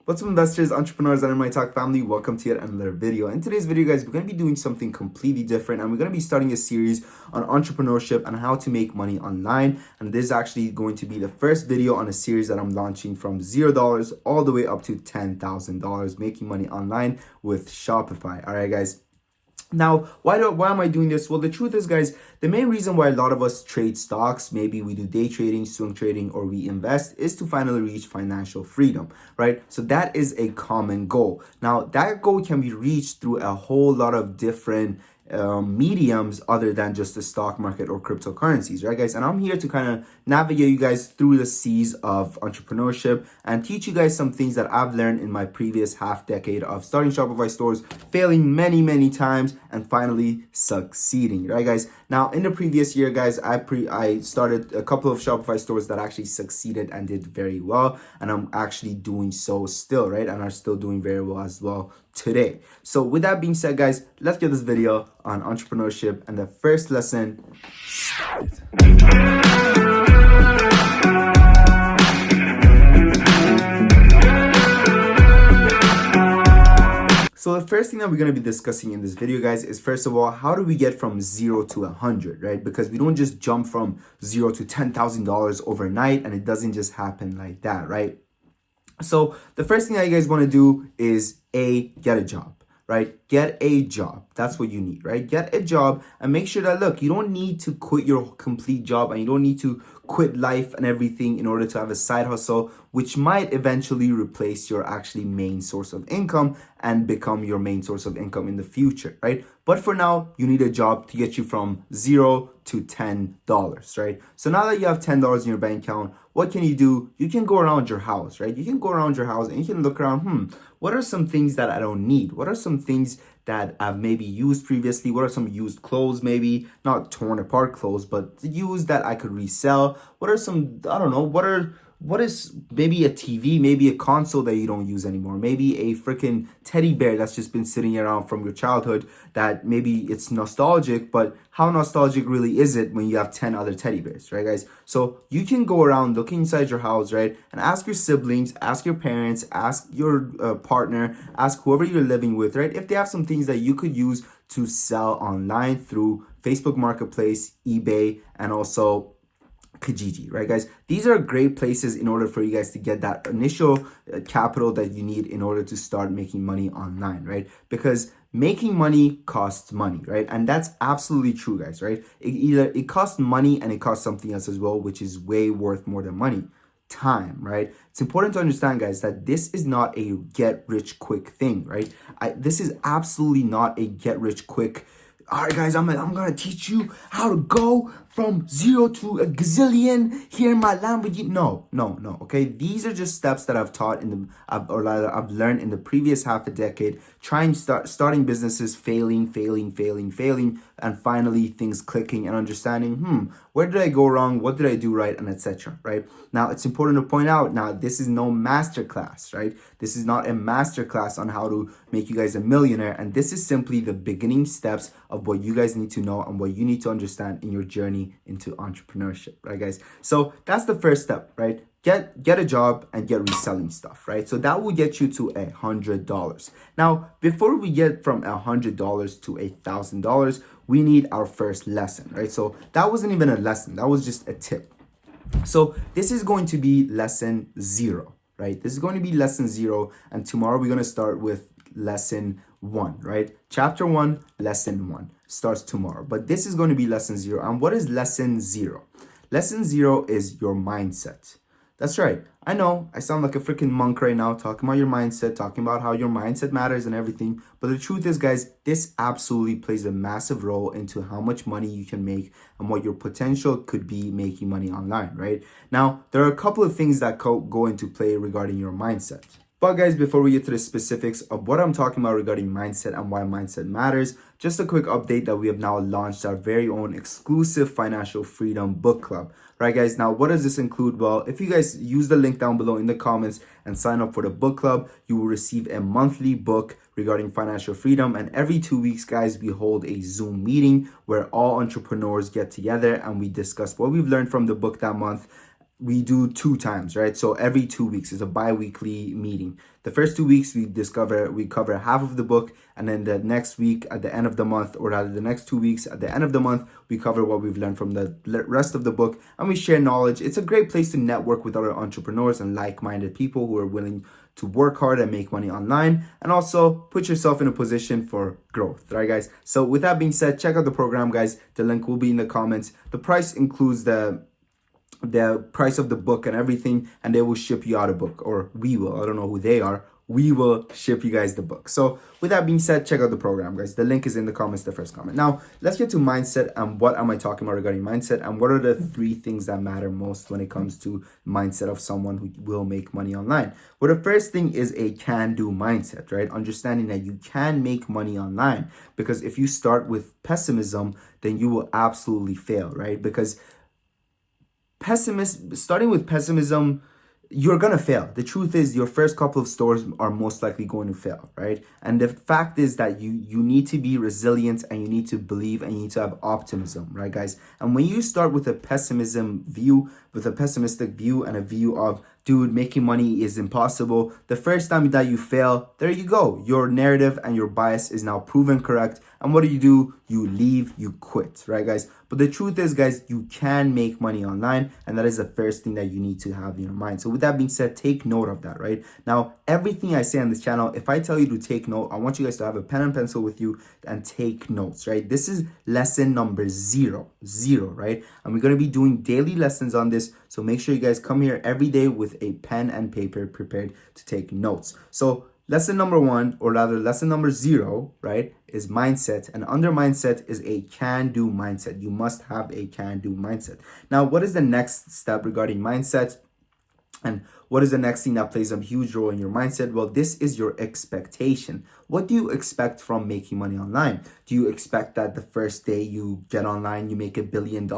What's up, investors, entrepreneurs, and my talk family? Welcome to yet another video. In today's video, guys, we're going to be doing something completely different, and we're going to be starting a series on entrepreneurship and how to make money online. And this is actually going to be the first video on a series that I'm launching from $0 all the way up to $10,000, making money online with Shopify. All right, guys. Now, why am I doing this? Well, the truth is, guys, the main reason why a lot of us trade stocks, maybe we do day trading, swing trading, or we invest, is to finally reach financial freedom, right? So that is a common goal. Now, that goal can be reached through a whole lot of different mediums other than just the stock market or cryptocurrencies, right, guys? And I'm here to kind of navigate you guys through the seas of entrepreneurship and teach you guys some things that I've learned in my previous half decade of starting Shopify stores, failing many times, and finally succeeding, right, guys? Now, in the previous year, guys, I started a couple of Shopify stores that actually succeeded and did very well, and I'm actually doing so still, right? And are still doing very well as well today. So with that being said, guys, let's get this video on entrepreneurship and the first lesson started. So the first thing that we're going to be discussing in this video, guys, is first of all, how do we get from 0 to 100, right? Because we don't just jump from 0 to $10,000 overnight, and it doesn't just happen like that, right? So the first thing that you guys want to do is get a job, right? Get a job. That's what you need, right? Get a job and make sure that, look, you don't need to quit your complete job and you don't need to quit life and everything in order to have a side hustle, which might eventually replace your actually main source of income and become your main source of income in the future, right? But for now, you need a job to get you from 0 to $10, right? So now that you have $10 in your bank account, what can you do? You can go around your house, right? You can go around your house and you can look around, what are some things that I don't need? What are some things that I've maybe used previously? What are some used clothes, maybe not torn apart clothes, but used that I could resell? What are some, I don't know, what is maybe a TV, maybe a console that you don't use anymore, maybe a freaking teddy bear that's just been sitting around from your childhood that maybe it's nostalgic, but how nostalgic really is it when you have 10 other teddy bears, right, guys? So you can go around looking inside your house, right, and ask your siblings, ask your parents, ask your partner, ask whoever you're living with, right, if they have some things that you could use to sell online through Facebook Marketplace, eBay, and also Kijiji, right, guys? These are great places in order for you guys to get that initial capital that you need in order to start making money online, right? Because making money costs money, right? And that's absolutely true, guys, right? It costs money and it costs something else as well, which is way worth more than money. Time, right? It's important to understand, guys, that this is not a get rich quick thing, right? This is absolutely not a get rich quick. All right, guys, I'm gonna teach you how to go from 0 to a gazillion here in my Lamborghini. No. Okay, these are just steps that I've taught I've learned in the previous half a decade, starting businesses, failing, and finally things clicking and understanding, where did I go wrong? What did I do right? And etc. Right? Now, it's important to point out, now, this is no masterclass, right? This is not a masterclass on how to make you guys a millionaire. And this is simply the beginning steps of what you guys need to know and what you need to understand in your journey into entrepreneurship, right, guys? So that's the first step, right? Get a job and get reselling stuff, right? So that will get you to $100. Now, before we get from $100 to $1,000, we need our first lesson, right? So that wasn't even a lesson. That was just a tip. So this is going to be lesson 0, right? This is going to be lesson 0. And tomorrow we're going to start with lesson 1, right? Chapter 1, lesson 1 starts tomorrow. But this is going to be lesson 0. And what is lesson 0? Lesson 0 is your mindset. That's right. I know I sound like a freaking monk right now, talking about your mindset, talking about how your mindset matters and everything. But the truth is, guys, this absolutely plays a massive role into how much money you can make and what your potential could be making money online, right? Now, there are a couple of things that go into play regarding your mindset. But guys, before we get to the specifics of what I'm talking about regarding mindset and why mindset matters, just a quick update that we have now launched our very own exclusive financial freedom book club. Right, guys? Now, what does this include? Well, if you guys use the link down below in the comments and sign up for the book club, you will receive a monthly book regarding financial freedom. And every 2 weeks, guys, we hold a Zoom meeting where all entrepreneurs get together and we discuss what we've learned from the book that month we do 2 times, right? So every 2 weeks is a bi-weekly meeting. The first 2 weeks we cover half of the book, and then the next week at the end of the month, or rather the next 2 weeks at the end of the month, we cover what we've learned from the rest of the book, and we share knowledge. It's a great place to network with other entrepreneurs and like-minded people who are willing to work hard and make money online, and also put yourself in a position for growth, right, guys? So with that being said, check out the program, guys. The link will be in the comments. The price includes the price of the book and everything, and they will ship you out a book, or we will. I don't know who they are. We will ship you guys the book. So with that being said, check out the program, guys. The link is in the comments, the first comment. Now let's get to mindset, and what am I talking about regarding mindset, and what are the 3 things that matter most when it comes to mindset of someone who will make money online. Well, the first thing is a can-do mindset, right? Understanding that you can make money online, because if you start with pessimism, then you will absolutely fail, right? Because starting with pessimism, you're gonna fail. The truth is, your first couple of stores are most likely going to fail, right? And the fact is that you need to be resilient, and you need to believe, and you need to have optimism, right, guys? And when you start with a pessimistic view and a view of, dude, making money is impossible, the first time that you fail, there you go. Your narrative and your bias is now proven correct. And what do? You leave, you quit, right, guys? But the truth is, guys, you can make money online, and that is the first thing that you need to have in your mind. So with that being said, take note of that, right? Now, everything I say on this channel, if I tell you to take note, I want you guys to have a pen and pencil with you and take notes, right? This is lesson number zero, right? And we're going to be doing daily lessons on this. So make sure you guys come here every day with a pen and paper prepared to take notes. So lesson number 1, or rather lesson number 0, right, is mindset. And under mindset is a can-do mindset. You must have a can-do mindset. Now, what is the next step regarding mindset? And what is the next thing that plays a huge role in your mindset? Well, this is your expectation. What do you expect from making money online? Do you expect that the first day you get online, you make $1 billion?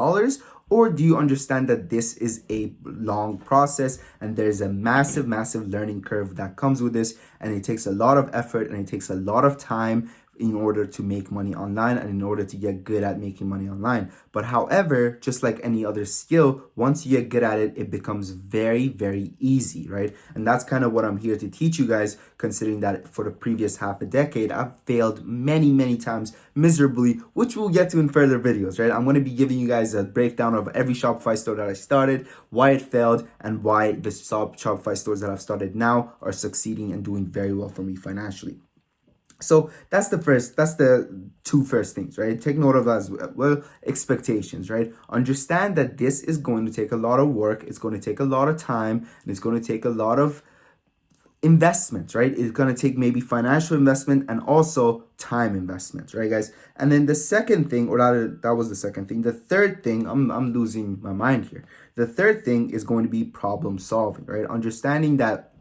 Or do you understand that this is a long process, and there's a massive learning curve that comes with this, and it takes a lot of effort, and it takes a lot of time in order to make money online, and in order to get good at making money online? But however, just like any other skill, once you get good at it, it becomes very easy, right? And that's kind of what I'm here to teach you guys, considering that for the previous half a decade, I've failed many times miserably, which we'll get to in further videos, right? I'm going to be giving you guys a breakdown of every Shopify store that I started, why it failed, and why the Shopify stores that I've started now are succeeding and doing very well for me financially. So that's the 2 first things, right? Take note of that as well. Expectations, right? Understand that this is going to take a lot of work. It's going to take a lot of time, and it's going to take a lot of investments, right? It's going to take maybe financial investment and also time investments, right, guys? And then the second thing, or that was the second thing. The third thing, I'm losing my mind here. The third thing is going to be problem solving, right? Understanding that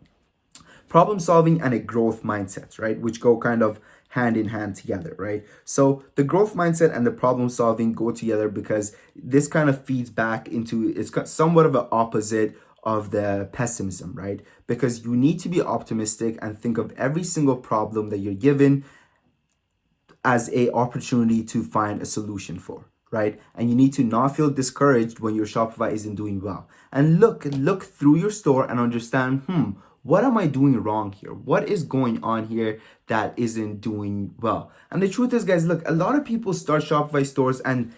problem solving and a growth mindset, right, which go kind of hand in hand together, right? So the growth mindset and the problem solving go together, because this kind of feeds back into, it's got somewhat of an opposite of the pessimism, right? Because you need to be optimistic and think of every single problem that you're given as a opportunity to find a solution for, right? And you need to not feel discouraged when your Shopify isn't doing well. And look through your store and understand, what am I doing wrong here? What is going on here that isn't doing well? And the truth is, guys, look, a lot of people start Shopify stores, and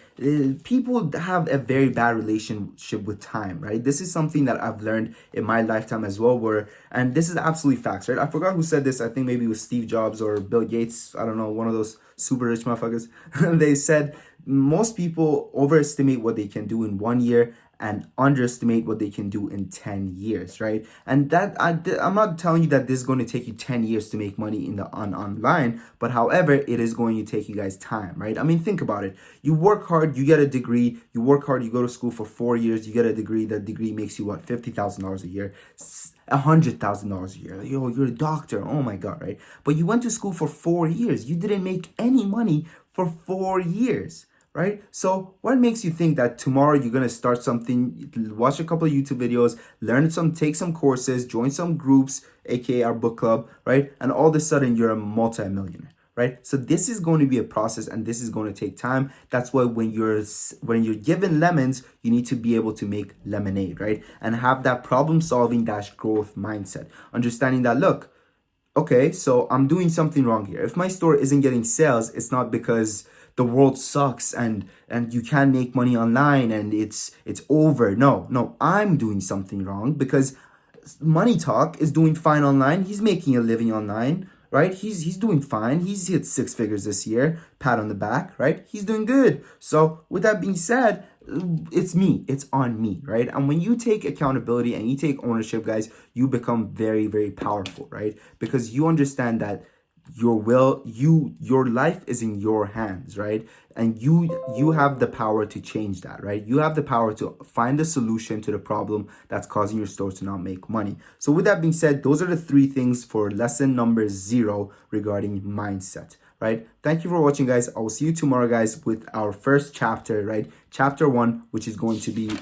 people have a very bad relationship with time, right? This is something that I've learned in my lifetime as well, and this is absolutely facts, right? I forgot who said this. I think maybe it was Steve Jobs or Bill Gates. I don't know, one of those super rich motherfuckers. They said most people overestimate what they can do in 1 year and underestimate what they can do in 10 years, right? And that I'm not telling you that this is going to take you 10 years to make money online, but however, it is going to take you guys time, right? I mean, think about it. You work hard, you get a degree, you work hard, you go to school for 4 years, you get a degree. That degree makes you what, $50,000 a year, $100,000 a year. Like, yo, you're a doctor. Oh my God, right? But you went to school for 4 years. You didn't make any money for 4 years. Right? So what makes you think that tomorrow you're going to start something, watch a couple of YouTube videos, take some courses, join some groups, aka our book club, right? And all of a sudden you're a multi-millionaire, right? So this is going to be a process and this is going to take time. That's why when you're given lemons, you need to be able to make lemonade, right? And have that problem solving dash growth mindset, understanding that, look, okay, so I'm doing something wrong here. If my store isn't getting sales, it's not because the world sucks and you can't make money online and it's over. No, I'm doing something wrong because Money Talk is doing fine online. He's making a living online, right? He's doing fine. He's hit 6 figures this year. Pat on the back, right? He's doing good. So with that being said, it's me. It's on me, right? And when you take accountability and you take ownership, guys, you become very, very powerful, right? Because you understand that your life is in your hands, right? And you have the power to change that, right? You have the power to find a solution to the problem that's causing your store to not make money. So with that being said, those are the 3 things for lesson number 0 regarding mindset, right? Thank you for watching, guys. I will see you tomorrow, guys, with our first chapter, right? Chapter 1, which is going to be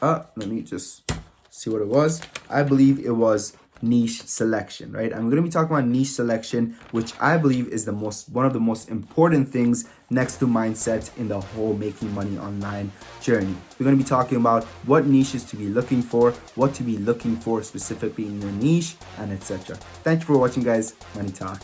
let me just see what it was. I believe it was niche selection, right? I'm going to be talking about niche selection, which I believe is one of the most important things next to mindset in the whole making money online journey. We're going to be talking about what niches to be looking for, what to be looking for specifically in your niche, and etc. Thank you for watching, guys. Money Talk.